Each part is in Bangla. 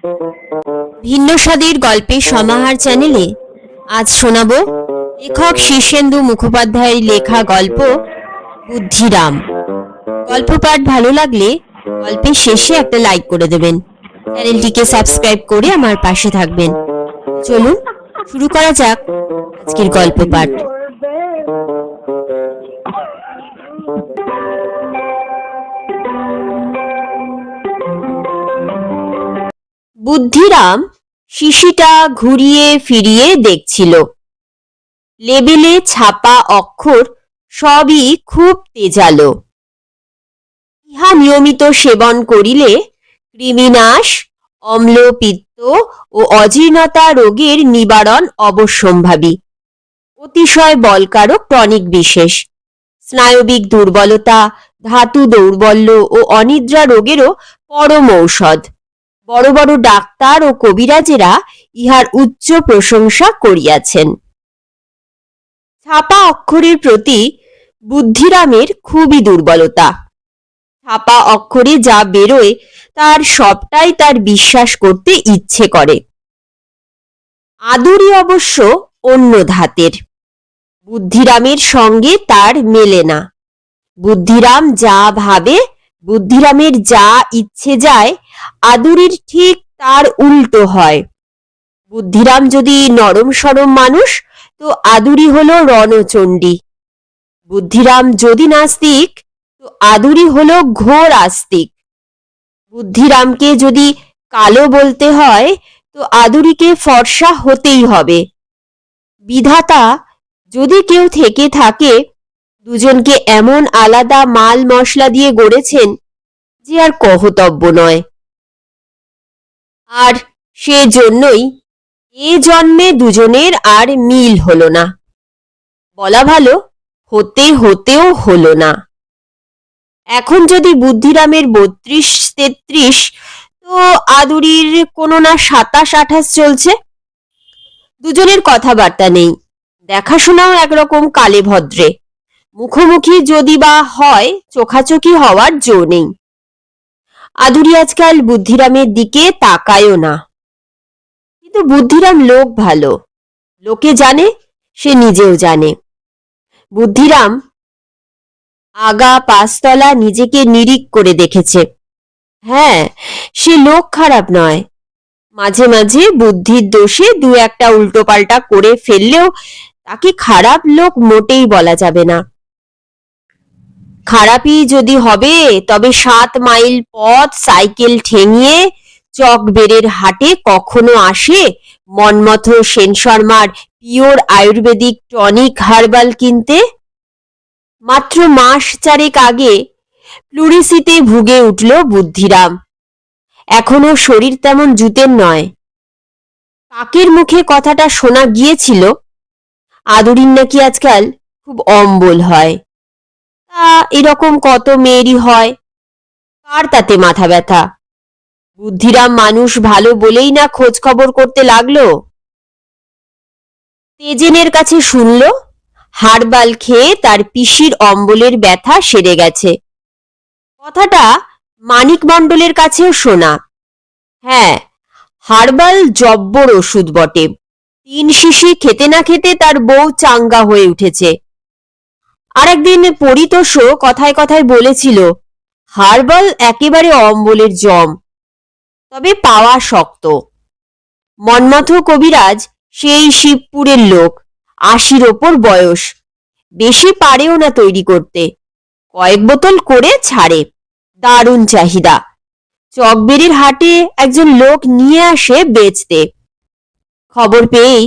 ভিন্ন স্বাদের গল্পের সমাহার চ্যানেলে আজ শোনাব লেখক শীর্ষেন্দু মুখোপাধ্যায়ের লেখা গল্প বুদ্ধিরাম। গল্প পাঠ ভালো লাগলে গল্পের শেষে একটা লাইক করে দেবেন, চ্যানেলটিকে সাবস্ক্রাইব করে আমার পাশে থাকবেন। চলুন শুরু করা যাক আজকের গল্প পাঠ। বুদ্ধিরাম শিশিটা ঘুরিয়ে ফিরিয়ে দেখছিল। লেবেলে ছাপা অক্ষর সবই খুব তেজালো। ইহা নিয়মিত সেবন করিলে কৃমিনাশ, অম্ল, পিত্ত ও অজীর্ণতা রোগের নিবারণ অবশ্যম্ভাবী। অতিশয় বলকারক টনিক বিশেষ। স্নায়বিক দুর্বলতা, ধাতু দৌর্বল্য ও অনিদ্রা রোগেরও পরম ঔষধ। বড় বড় ডাক্তার ও কবিরাজেরা ইহার উচ্চ প্রশংসা করিয়াছেন। ছাপা অক্ষরের প্রতি বুদ্ধিরামের খুবই দুর্বলতা। ছাপা অক্ষরে যা বেরোয় তার সবটাই তার বিশ্বাস করতে ইচ্ছে করে। আদুরি অবশ্য অন্য ধাতের। বুদ্ধিরামের সঙ্গে তার মেলে না। বুদ্ধিরাম যা ভাবে, বুদ্ধিরামের যা ইচ্ছে যায়, আদুরির ঠিক তার উল্টো হয়। বুদ্ধিরাম যদি নরম সরম মানুষ, তো আদুরি হলো রণচণ্ডী। বুদ্ধিরাম যদি নাস্তিক, তো আদুরি হলো ঘোর আস্তিক। বুদ্ধিরামকে যদি কালো বলতে হয়, তো আদুরিকে ফর্সা হতেই হবে। বিধাতা যদি কেউ থেকে থাকে, দুজনকে এমন আলাদা মাল মশলা দিয়ে গড়েছেন যে আর কহতব্য নয়। আর সে জন্যই এ জন্মে দুজনের আর মিল হলো না। বলা ভালো, হতে হতেও হলো না। এখন যদি বুদ্ধিরামের 32-33, তো আদুরির কোনো না 27-28 চলছে। দুজনের কথাবার্তা নেই, দেখাশোনাও একরকম কালে ভদ্রে। মুখোমুখি যদি বা হয়, চোখাচোখি হওয়ার জো নেই। আদুরি আজকাল বুদ্ধিরামের দিকে তাকায়ও না। কিন্তু বুদ্ধিরাম লোক ভালো, লোকে জানে, সে নিজেও জানে। বুদ্ধিরাম আগা পাঁচতলা নিজেকে নিরিখ করে দেখেছে। হ্যাঁ, সে লোক খারাপ নয়। মাঝে মাঝে বুদ্ধির দোষে দু একটা উল্টোপাল্টা করে ফেললেও তাকে খারাপ লোক মোটেই বলা যাবে না। খারাপই যদি হবে, তবে 7 মাইল পথ সাইকেল ঠেঙিয়ে চকবেড়ের হাটে কখনো আসে মন্মথ সেন শর্মার পিওর আয়ুর্বেদিক টনিক হার্বাল কিনতে? মাত্র মাস 4 আগে প্লুরিসিতে ভুগে উঠল বুদ্ধিরাম। এখনো শরীর তেমন জুতের নয়। কাকের মুখে কথাটা শোনা গিয়েছিল, আদুরির নাকি আজকাল খুব অম্বল হয়। তা এরকম কত মেয়েরই হয়, কার তাতে মাথা ব্যথা? বুদ্ধিরাম মানুষ ভালো বলেই না খোঁজ খবর করতে লাগলো। তেজেনের কাছে শুনল হার্বাল খেয়ে তার পিসির অম্বলের ব্যথা সেরে গেছে। কথাটা মানিক মণ্ডলের কাছেও শোনা। হ্যাঁ, হার্বাল জব্বর ওষুধ বটে। 3 শিশি খেতে না খেতে তার বউ চাঙ্গা হয়ে উঠেছে। আরেকদিন পরিতোষও কথায় কথায় বলেছিল, হার্বাল একেবারে অম্বলের জম, তবে পাওয়া শক্ত। মন্মথ কবিরাজ সেই শিবপুরের লোক, 80 ওপর বয়স, বেশি পারেও না তৈরি করতে। কয়েক বোতল করে ছাড়ে, দারুণ চাহিদা। চকবেড়ির হাটে একজন লোক নিয়ে আসে বেচতে। খবর পেয়েই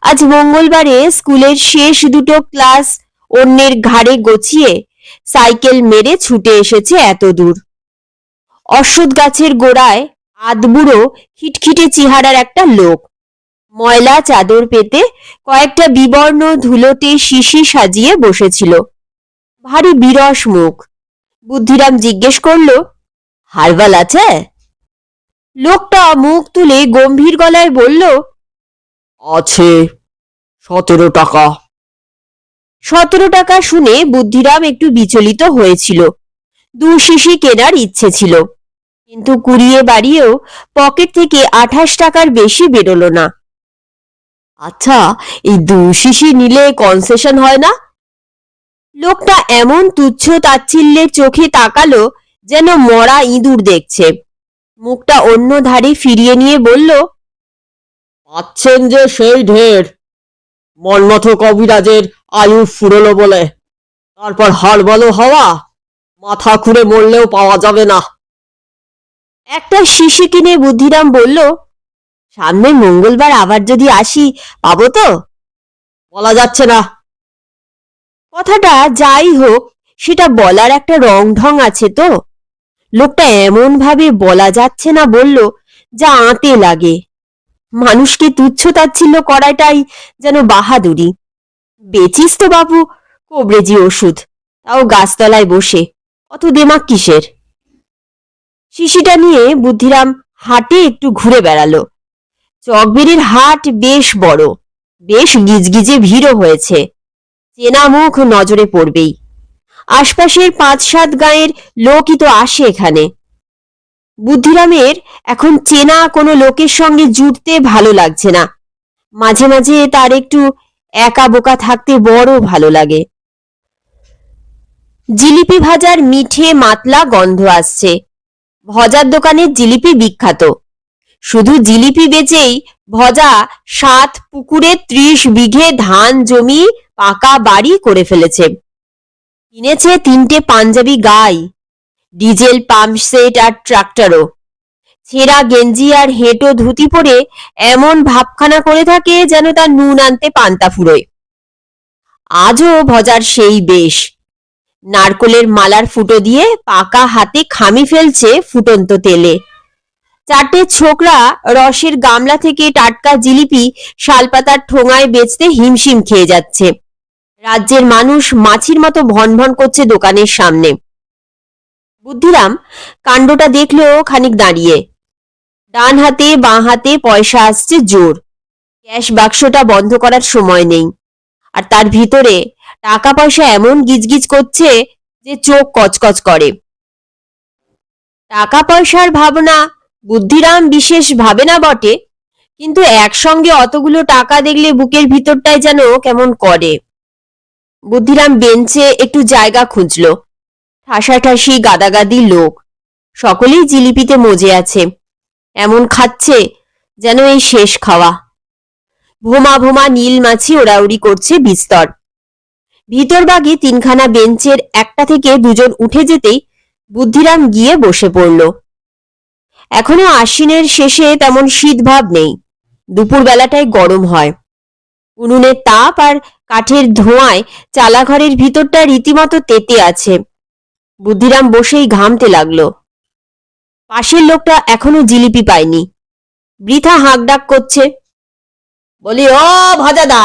আজ মঙ্গলবারে স্কুলের শেষ দুটো ক্লাস অন্যের ঘাড়ে গছিয়ে সাইকেল মেরে ছুটে এসেছে এত দূর। অশ্বত্থ গাছের গোড়ায় আধবুড়ো খিটখিটে চেহারার একটা লোক, ময়লা চাদর পেতে কয়েকটা বিবর্ণ ধুলোটে শিশি সাজিয়ে বসেছিল। ভারী বিরস মুখ। বুদ্ধিরাম জিজ্ঞেস করল, হার্বাল আছে? লোকটা মুখ তুলে গম্ভীর গলায় বলল, আছে, 17 টাকা। 17 টাকা শুনে বুদ্ধিরাম একটু বিচলিত হয়েছিল। 2 শিশি কেনার ইচ্ছে ছিল। কিন্তু কুড়িয়ে বাড়িয়েও পকেট থেকে 28 টাকার বেশি বেরোলো না। আচ্ছা, এই 2 শিশি নিলে কনসেশন হয় না? লোকটা এমন তুচ্ছ তাচ্ছিল্যের চোখে তাকালো যেন মরা ইঁদুর দেখছে। মুখটা অন্য ধারে ফিরিয়ে নিয়ে বলল, পাচ্ছেন যে সেই ঢের। মন্মথ কবিরাজের আয়ু ফুরলো বলে তারপর হাড় বলো হওয়া, মাথা খুঁড়ে মরলেও পাওয়া যাবে না। একটা শিশি কিনে বুদ্ধিরাম বলল, সামনে মঙ্গলবার আবার যদি আসি পাবো তো? বলা যাচ্ছে না। কথাটা যাই হোক, সেটা বলার একটা রং ঢং আছে তো। লোকটা এমন ভাবে বলা যাচ্ছে না বলল যা আঁতে লাগে। মানুষকে তুচ্ছ তাচ্ছিল্য করাটাই যেন বাহাদুরি। বেচিস তো বাবু কবরেজি ওষুধ, তাও গাছতলায় বসে, অত দেমাক কিসের? শিশিটা নিয়ে বুদ্ধিরাম হাটে একটু ঘুরে বেড়ালো। চকবেরির হাট বেশ বড়, বেশ গিজগিজে ভিড়ও হয়েছে। চেনা মুখ নজরে পড়বেই। আশপাশের 5-7 গাঁয়ের লোকই তো আসে এখানে। বুদ্ধিরামের এখন চেনা কোনো লোকের সঙ্গে জুটতে ভালো লাগছে না। মাঝে মাঝে তার একটু একা বোকা থাকতে বড় ভালো লাগে। জিলিপি ভাজার মিঠে মাতলা গন্ধ আসছে। ভজার দোকানের জিলিপি বিখ্যাত। শুধু জিলিপি বেচেই ভজা 7 পুকুরে 30 বিঘে ধান জমি পাকা বাড়ি করে ফেলেছে। কিনেছে 3টে পাঞ্জাবি গাই, ডিজেল পাম্প সেট আর ট্রাক্টরও। ছেঁড়া গেঞ্জি আর হেঁটো ধুতি পরে এমন ভাবখানা করে থাকে যেন তার নুন আনতে পান্তা ফুরোয়। আজও ভজার সেই বেশ। নারকোলের মালার ফুটো দিয়ে পাকা হাতে খামি ফেলছে ফুটন্ত তেলে। 4টে ছোকরা রসের গামলা থেকে টাটকা জিলিপি শালপাতার ঠোঙায় বেচতে হিমশিম খেয়ে যাচ্ছে। রাজ্যের মানুষ মাছির মতো ভনভন করছে দোকানের সামনে। বুদ্ধিরাম কাণ্ডটা দেখলো খানিক দাঁড়িয়ে। ডান হাতে বাঁ হাতে পয়সা আসছে জোর। ক্যাশ বাক্সটা বন্ধ করার সময় নেই। আর তার ভিতরে টাকা পয়সা এমন গিজগিজ করছে যে চোখ কচকচ করে। টাকা পয়সার ভাবনা বুদ্ধিরাম বিশেষ ভাবে না বটে, কিন্তু একসঙ্গে অতগুলো টাকা দেখলে বুকের ভিতরটাই যেন কেমন করে। বুদ্ধিরাম বেঞ্চে একটু জায়গা খুঁজল। ঠাসাঠাসি গাদাগাদি লোক, সকলেই জিলিপিতে মজে আছে। এমন খাচ্ছে যেন এই শেষ খাওয়া। ভোমা ভোমা নীল মাছি ওড়াউড়ি করছে বিস্তর। ভিতরবাগে 3খানা বেঞ্চের একটা থেকে 2জন উঠে যেতেই বুদ্ধিরাম গিয়ে বসে পড়ল। এখনো আশ্বিনের শেষে তেমন শীত ভাব নেই। দুপুর বেলাটায় গরম হয়। উনুনের তাপ আর কাঠের ধোঁয়ায় চালাঘরের ভিতরটা রীতিমতো তেতে আছে। বুদ্ধিরাম বসেই ঘামতে লাগলো। পাশের লোকটা এখনো জিলিপি পায়নি, বৃথা হাঁকডাক করছে। বলি, ও ভজাদা,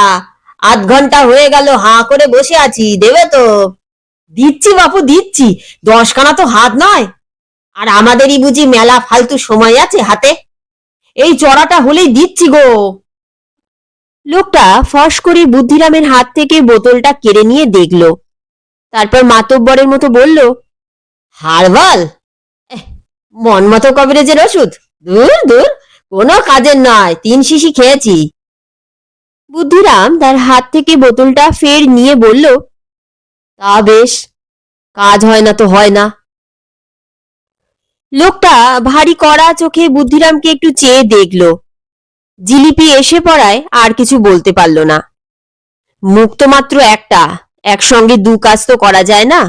আধ ঘন্টা হয়ে গেল হাঁ করে বসে আছি, দেবে তো? দিচ্ছি বাপু দিচ্ছি, 10খানা তো হাত নয়। আর আমাদেরই বুঝি মেলা ফালতু সময় আছে হাতে? এই চড়াটা হলেই দিচ্ছি গো। লোকটা ফস করে বুদ্ধিরামের হাত থেকে বোতলটা কেড়ে নিয়ে দেখল। তারপর মাতব্বরের মতো বলল, হারবাল? মনমতো কবিরাজের ওষুধ? দূর দূর, কোনো কাজের নয়, 3 শিশি খেয়েছি। বুদ্ধিরাম তার হাত থেকে বোতলটা ফের নিয়ে বলল, তা বেশ, কাজ হয় না তো হয় না। লোকটা ভারী কড়া চোখে বুদ্ধিরামকে একটু চেয়ে দেখল। জিলিপি এসে পড়ায় আর কিছু বলতে পারল না। মুখ তো মাত্র একটা, একসঙ্গে 2 কাজ তো করা যায় না।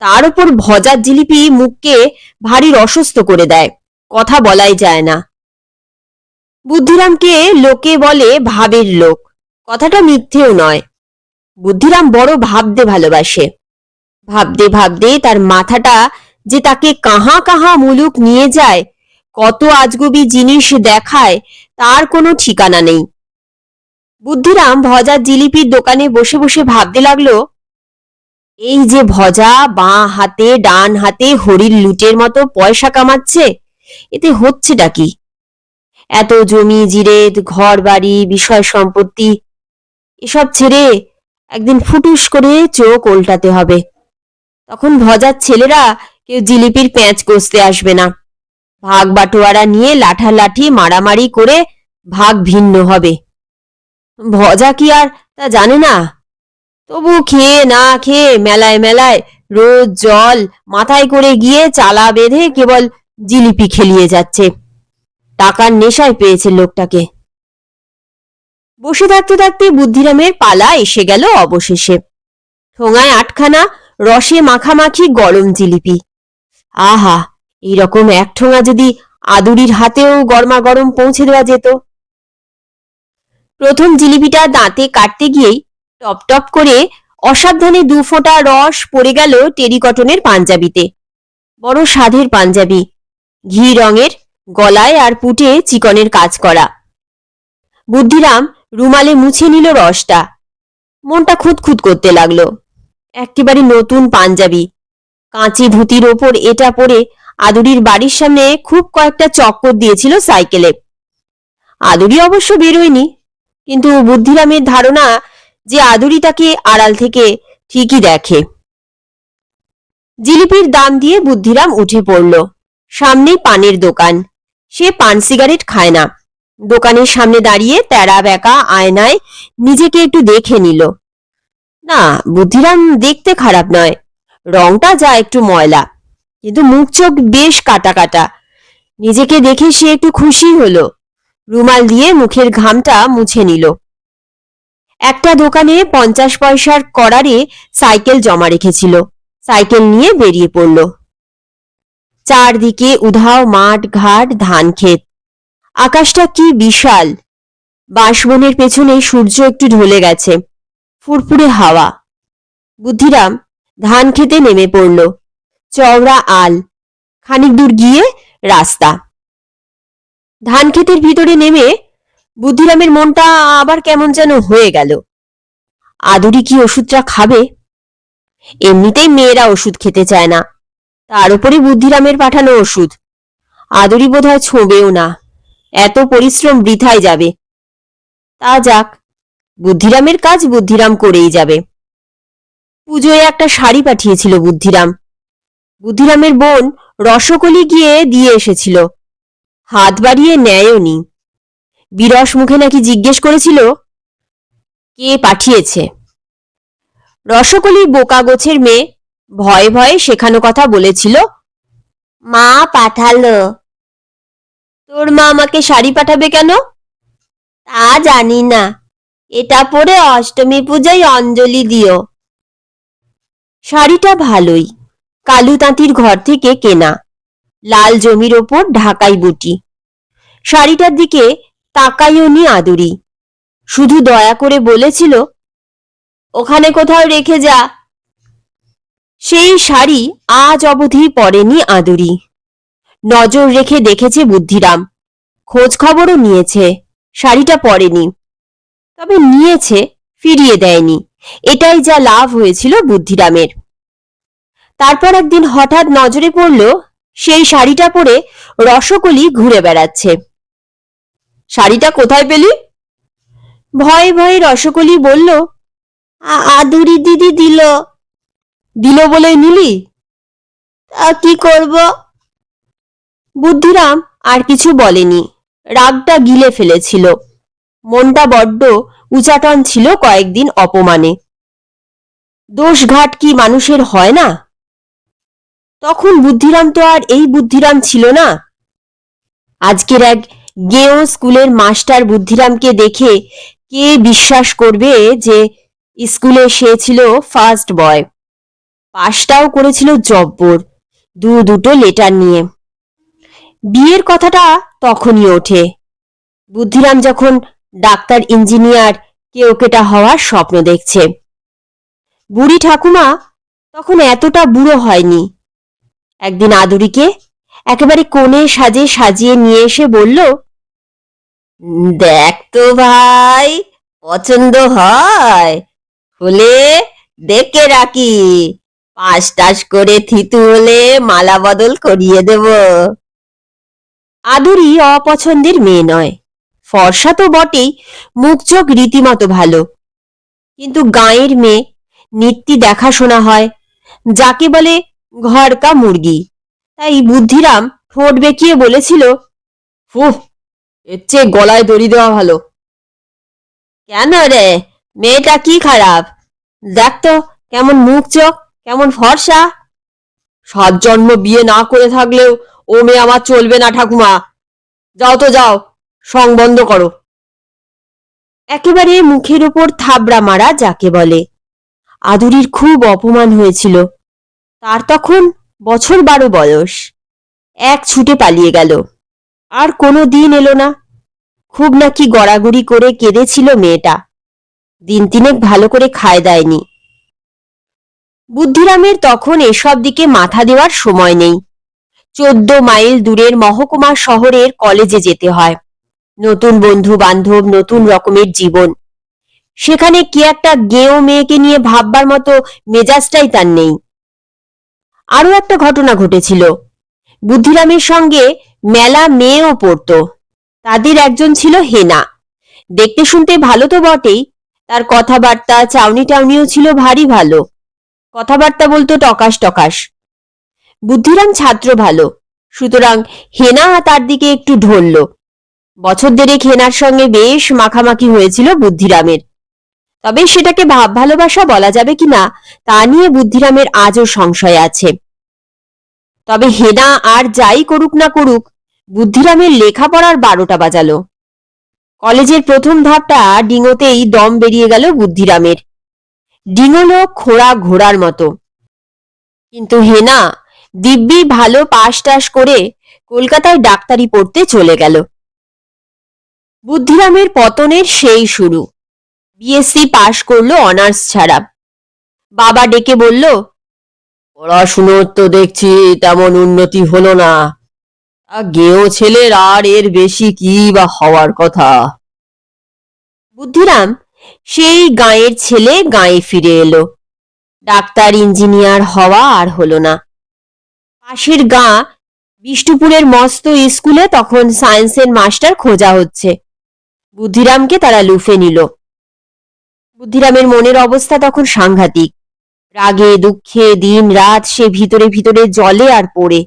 তার উপর ভজার জিলিপি মুখকে ভারী অসুস্থ করে দেয়, কথা বলাই যায় না। বুদ্ধিরামকে লোকে বলে ভাবের লোক, কথাটা মিথ্যেও নয়। বুদ্ধিরাম বড় ভাবতে ভালোবাসে। ভাবতে ভাবতে তার মাথাটা যে তাকে কাহা কাহা মুলুক নিয়ে যায়, কত আজগুবি জিনিস দেখায়, তার কোনো ঠিকানা নেই। বুদ্ধিরাম ভজার জিলিপির দোকানে বসে বসে ভাবতে লাগলো, এই যে ভজা বাঁ হাতে ডান হাতে হরির লুটের মতো পয়সা কামাচ্ছে, এতে হচ্ছেটা কি? এত জমি জিরেদ, ঘর বাড়ি, বিষয় সম্পত্তি, এসব ছেড়ে একদিন ফুটুস করে চোখ উল্টাতে হবে। তখন ভজার ছেলেরা কেউ জিলিপির প্যাঁচ কষতে আসবে না। ভাগ বাটোয়ারা নিয়ে লাঠালাঠি মারামারি করে ভাগ ভিন্ন হবে। ভজা কি আর তা জানে না? তবু খেয়ে না খেয়ে মেলায় মেলায় রোজ জল মাথায় করে গিয়ে চালা বেঁধে কেবল জিলিপি খেলিয়ে যাচ্ছে। টাকার নেশায় পেয়েছে লোকটাকে। বসে থাকতে থাকতে বুদ্ধিরামের পালা এসে গেল অবশেষে। ঠোঙায় 8খানা রসে মাখামাখি গরম জিলিপি। আহা, এইরকম এক ঠোঙা যদি আদুরির হাতেও গরমা গরম পৌঁছে দেওয়া যেত। প্রথম জিলিপিটা দাঁতে কাটতে গিয়েই টপ টপ করে অসাবধানে 2 ফোঁটা রস পড়ে গেল টেরিকটনের পাঞ্জাবিতে। বড় স্বাদের পাঞ্জাবি, ঘি রঙের, গলায় আর পুটে চিকনের কাজ করা। বুদ্ধিরাম রুমালে মুছে নিল রসটা। মনটা খুঁতখুত করতে লাগলো। একেবারে নতুন পাঞ্জাবি, কাঁচি ধুতির ওপর এটা পরে আদুরির বাড়ির সামনে খুব কয়েকটা চক্কর দিয়েছিল সাইকেলে। আদুরি অবশ্য বেরোয়নি, কিন্তু বুদ্ধিরামের ধারণা যে আদুরি তাকে আড়াল থেকে ঠিকই দেখে। জিলিপির দাম দিয়ে বুদ্ধিরাম উঠে পড়ল। সামনেই পানের দোকান। সে পান সিগারেট খায় না। দোকানের সামনে দাঁড়িয়ে তেরা বেঁকা আয়নায় নিজেকে একটু দেখে নিল। না, বুদ্ধিরাম দেখতে খারাপ নয়, রংটা যা একটু ময়লা, কিন্তু মুখ চোখ বেশ কাটা কাটা। নিজেকে দেখে সে একটু খুশি হলো। রুমাল দিয়ে মুখের ঘামটা মুছে নিল। একটা দোকানে 50 পয়সার করারে সাইকেল জমা রেখেছিল। সাইকেল নিয়ে বেরিয়ে পড়ল। চারদিকে উধাও মাঠ ঘাট, ধান ক্ষেত। আকাশটা কি বিশাল! বাঁশবনের পেছনে সূর্য একটু ঢলে গেছে। ফুরফুরে হাওয়া। বুদ্ধিরাম ধান খেতে নেমে পড়ল। চওড়া আল, খানিক দূর গিয়ে রাস্তা। ধান ক্ষেতের ভিতরে নেমে বুদ্ধিরামের মনটা আবার কেমন যেন হয়ে গেল। আদুরি কি ওষুধটা খাবে? এমনিতেই মেয়েরা ওষুধ খেতে চায় না, তার উপরে বুদ্ধিরামের পাঠানো ওষুধ। আদুরি বোধহয় ছোঁবেও না। এত পরিশ্রম বৃথায় যাবে। তা যাক, বুদ্ধিরামের কাজ বুদ্ধিরাম করেই যাবে। পুজোয় একটা শাড়ি পাঠিয়েছিল বুদ্ধিরাম। বুদ্ধিরামের বোন রসকলি গিয়ে দিয়ে এসেছিল। হাত বাড়িয়ে নেয়ও নি। বিরস মুখে নাকি জিজ্ঞেস করেছিল, কে পাঠিয়েছে? রসকলি বোকা গোছের মেয়ে, ভয়ে ভয়ে শেখানো কথা বলেছিল, মা পাঠালো। তোর মা আমাকে শাড়ি পাঠাবে কেন? তা জানি না, এটা পরে অষ্টমী পূজায় অঞ্জলি দিও। শাড়িটা ভালোই, কালু তাঁতির ঘর থেকে কেনা, লাল জমির ওপর ঢাকাই বুটি। শাড়িটার দিকে তাকাইও নি আদুরি, শুধু দয়া করে বলেছিল, ওখানে কোথাও রেখে যা। সেই শাড়ি আজ অবধি পরেনি আদুরি। নজর রেখে দেখেছে বুদ্ধিরাম, খোঁজ খবরও নিয়েছে, শাড়িটা পরেনি। তবে নিয়েছে, ফিরিয়ে দেয়নি। এটাই যা লাভ হয়েছিল বুদ্ধিরামের। তারপর একদিন হঠাৎ নজরে পড়ল সেই শাড়িটা পরে রসকলি ঘুরে বেড়াচ্ছে। শাড়িটা কোথায় পেলি? ভয়ে ভয়ে রসকলি বলল, আদুরি দিদি দিল। দিল বলে নিলি? তা কি করব? বুদ্ধিরাম আর কিছু বলেনি। রাগটা গিলে ফেলেছিল। মনটা বড্ড উচাটন ছিল কয়েকদিন অপমানে। দোষঘাট কি মানুষের হয় না? তখন বুদ্ধিরাম তো আর এই বুদ্ধিরাম ছিল না। আজকের এক গেঁয়ো স্কুলের মাস্টার বুদ্ধিরামকে দেখে কে বিশ্বাস করবে যে স্কুলে সে ছিল ফার্স্ট বয়? পাশটাও করেছিল জব্বর, দুটো লেটার নিয়ে। বিয়ের কথাটা তখনই ওঠে, বুদ্ধিরাম যখন ডাক্তার ইঞ্জিনিয়ার কেউকেটা হওয়ার স্বপ্ন দেখছে। বুড়ি ঠাকুমা তখন এতটা বুড়ো হয়নি। একদিন আদুরিকে একেবারে কোণে সাজে সাজিয়ে নিয়ে এসে বলল, দেখ তো ভাই, পছন্দ হয় হলে দেখে রাখি, পাশ টাস করে থিতু হলে মালা বদল করিয়ে দেব। আদুরি অপছন্দের মেয়ে নয়, ফর্সা তো বটেই, মুখ চোখ রীতিমতো ভালো, কিন্তু গাঁয়ের মেয়ে, নিত্যি দেখাশোনা হয়, যাকে বলে ঘর কা মুরগি। তাই বুদ্ধিরাম ঠোঁট বেঁকিয়ে বলেছিল, ফুহ, এর চেয়ে গলায় দড়ি দেওয়া ভালো। কেন রে, মেয়েটা কি খারাপ? দেখ তো কেমন মুখ চোখ, কেমন ফর্সা। 7 জন্ম বিয়ে না করে থাকলেও ও মেয়ে আমার চলবে না ঠাকুমা। যাও তো যাও, সং বন্ধ করো। একেবারে মুখের ওপর থাবড়া মারা যাকে বলে। আদুরির খুব অপমান হয়েছিল। তার তখন বছর 12 বয়স। এক ছুটে পালিয়ে গেল, আর কোনো দিন এলো না। খুব নাকি গড়াগড়ি করে কেঁদেছিল মেয়েটা। দিন তিনেক ভালো করে খায় দেয়নি। বুদ্ধিরামের তখন এসব দিকে মাথা দেওয়ার সময় নেই। 14 মাইল দূরের মহকুমা শহরের কলেজে যেতে হয়। নতুন বন্ধু বান্ধব, নতুন রকমের জীবন। সেখানে কি একটা গেঁয়ো মেয়েকে নিয়ে ভাববার মতো মেজাজটাই তার নেই। আরো একটা ঘটনা ঘটেছিল। বুদ্ধিরামের সঙ্গে মেলা মেয়েও পড়তো। তাদের একজন ছিল হেনা। দেখতে শুনতে ভালো তো বটেই, তার কথাবার্তা চাউনি টাউনিও ছিল ভারী ভালো। কথাবার্তা বলতো টকাস টকাস। বুদ্ধিরাম ছাত্র ভালো, সুতরাং হেনা তার দিকে একটু ঢলল। বছর দেড়েক হেনার সঙ্গে বেশ মাখামাখি হয়েছিল বুদ্ধিরামের। তবে সেটাকে ভাব ভালোবাসা বলা যাবে কিনা তা নিয়ে বুদ্ধিরামের আজও সংশয় আছে। তবে হেনা আর যাই করুক না করুক, বুদ্ধিরামের লেখাপড়ার 12টা বাজালো। কলেজের প্রথম ধাপটা ডিঙোতেই দম বেরিয়ে গেল বুদ্ধিরামের। ডিঙোলো খোড়া ঘোড়ার মতো। কিন্তু হেনা দিব্যি ভালো পাশ টাশ করে কলকাতায় ডাক্তারি পড়তে চলে গেল। বুদ্ধিরামের পতনের সেই শুরু। বিএসসি পাশ করলো অনার্স ছাড়া। বাবা ডেকে বলল, পড়াশুনোর তো দেখছি তেমন উন্নতি হলো না। গেঁয়ো ছেলের আর এর বেশি কি বা হওয়ার কথা। বুদ্ধিরাম সেই গাঁয়ের ছেলে গাঁয়ে ফিরে এলো। ডাক্তার ইঞ্জিনিয়ার হওয়া আর হলো না। পাশের গাঁ বিষ্ণুপুরের মস্ত স্কুলে তখন সায়েন্সের মাস্টার খোঁজা হচ্ছে। বুদ্ধিরামকে তারা লুফে নিল। বুদ্ধিরামের মনের অবস্থা তখন সাংঘাতিক। রাগে দুঃখে দিন রাত সে ভিতরে ভিতরে জলে আর পড়ে।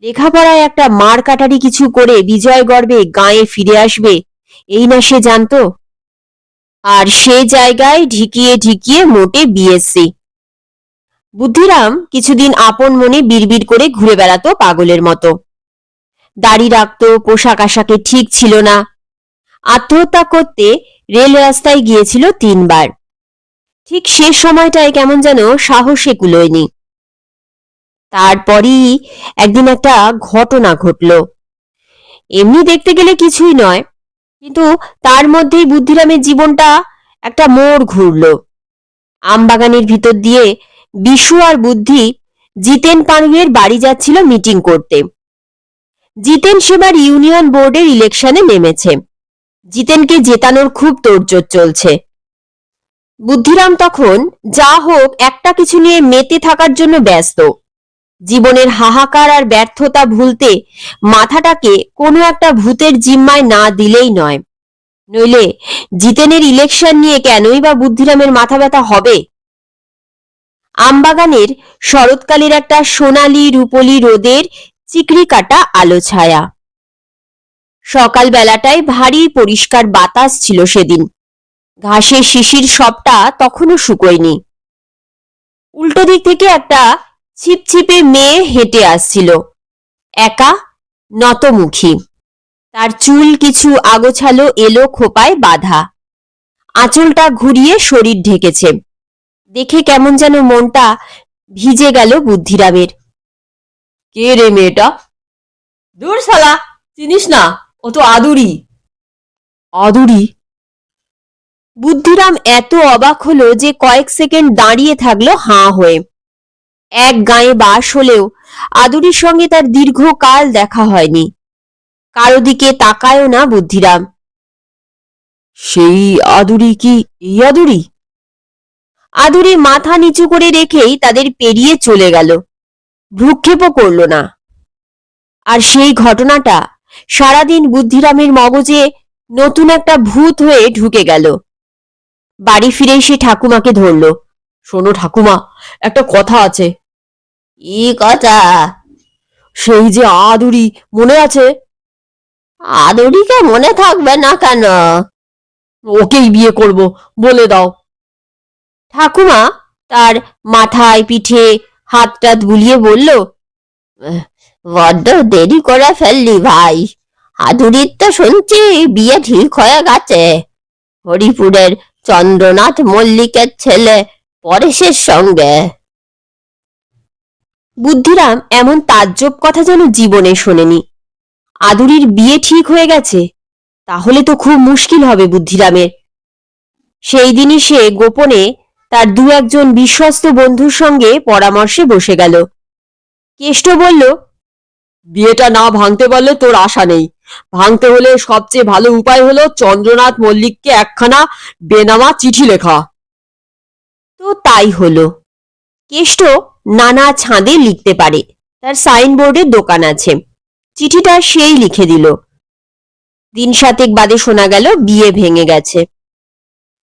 লেখাপড়ায় একটা মার কাটারি কিছু করে বিজয় গর্বে গাঁয়ে ফিরে আসবে, এই না সে জানত। আর সে জায়গায় ঢিকিয়ে ঢিকিয়ে মোটে বিএসসি। বুদ্ধিরাম কিছুদিন আপন মনে বিড়বিড় করে ঘুরে বেড়াতো পাগলের মতো। দাড়ি রাখত, পোশাক আশাকে ঠিক ছিল না। আত্মহত্যা করতে রেল রাস্তায় গিয়েছিল 3 বার। ঠিক শেষ সময়টায় কেমন যেন সাহসে কুলোয়নি। তারপরই একদিন একটা ঘটনা ঘটল। এমনি দেখতে গেলে কিছুই নয়, কিন্তু তার মধ্যেই বুদ্ধিরামের জীবনটা একটা মোড় ঘুরল। আমবাগানের ভিতর দিয়ে বিশু আর বুদ্ধি জিতেন পাড়ুইয়ের বাড়ি যাচ্ছিল মিটিং করতে। জিতেন সেবার ইউনিয়ন বোর্ডের ইলেকশনে নেমেছে। জিতেনকে জেতানোর খুব তোড়জোড় চলছে। বুদ্ধিরাম তখন যা হোক একটা কিছু নিয়ে মেতে থাকার জন্য ব্যস্ত। জীবনের হাহাকার আর ব্যর্থতা ভুলতে মাথাটাকে কোনো একটা ভূতের জিম্মায় না দিলেই নয়। নইলে জিতেনের ইলেকশন নিয়ে কেনই বা বুদ্ধিরামের মাথা ব্যথা হবে। আমবাগানের শরৎকালের একটা সোনালি রূপলি রোদের চিকরি কাটা আলো ছায়া। সকাল বেলাটায় ভারী পরিষ্কার বাতাস ছিল সেদিন। ঘাসের শিশির সবটা তখনও শুকোয়নি। উল্টো দিক থেকে একটা ছিপছিপে মেয়ে হেঁটে আসছিল, একা, নতমুখী। তার চুল কিছু আগোছালো এলো খোপায় বাঁধা। আঁচলটা ঘুরিয়ে শরীর ঢেকেছে। দেখে কেমন যেন মনটা ভিজে গেল বুদ্ধিরামের। কে রে মেয়েটা? দূর শালা, চিনিস না, ও তো আদুরি। আদুরি? বুদ্ধিরাম এত অবাক হলো যে কয়েক সেকেন্ড দাঁড়িয়ে থাকলো হাঁ হয়ে। এক গাঁয়ে বাস হলেও আদুরির সঙ্গে তার দীর্ঘকাল দেখা হয়নি। কারো দিকে তাকায়ও না বুদ্ধিরাম। সেই আদুরি কি এই আদুরি? আদুরি মাথা নিচু করে রেখেই তাদের পেরিয়ে চলে গেল, ভ্রুক্ষেপও করল না। আর সেই ঘটনাটা সারাদিন বুদ্ধিরামের মগজে নতুন একটা ভূত হয়ে ঢুকে গেল। বাড়ি ফিরে সে ঠাকুমাকে ধরল। শোনো ঠাকুমা, একটা কথা আছে। ই কথা? সেই যে আদুরি, মনে আছে? আদুরিকে মনে থাকবে না কেন? ওকেই বিয়ে করব, বলে দাও। ঠাকুমা তার মাথায় পিঠে হাত টাত বুলিয়ে বলল, বড্ড দেরি করে ফেললি ভাই। আদুরির তো শুনছি বিয়ে ঠিক হয়ে গেছে, হরিপুরের চন্দ্রনাথ মল্লিকের ছেলে পরেশের সঙ্গে। বুদ্ধিরাম এমন তাজ্জব কথা যেন জীবনে শোনেনি। আদুরির বিয়ে ঠিক হয়ে গেছে, তাহলে তো খুব মুশকিল হবে বুদ্ধিরামের। সেই দিনই সে গোপনে তার দু একজন বিশ্বস্ত বন্ধুর সঙ্গে পরামর্শে বসে গেল। কেষ্ট বলল, বিয়েটা না ভাঙতে পারলে তোর আশা নেই। ভাঙতে হলে সবচেয়ে ভালো উপায় হলো চন্দ্রনাথ মল্লিককে একখানা বেনামা চিঠি লেখা। তো তাই হলো। কেষ্ট নানা ছাঁদে লিখতে পারে, তার সাইনবোর্ডের দোকান আছে। চিঠিটা সেই লিখে দিল। দিন সাতেক বাদে শোনা গেল বিয়ে ভেঙে গেছে।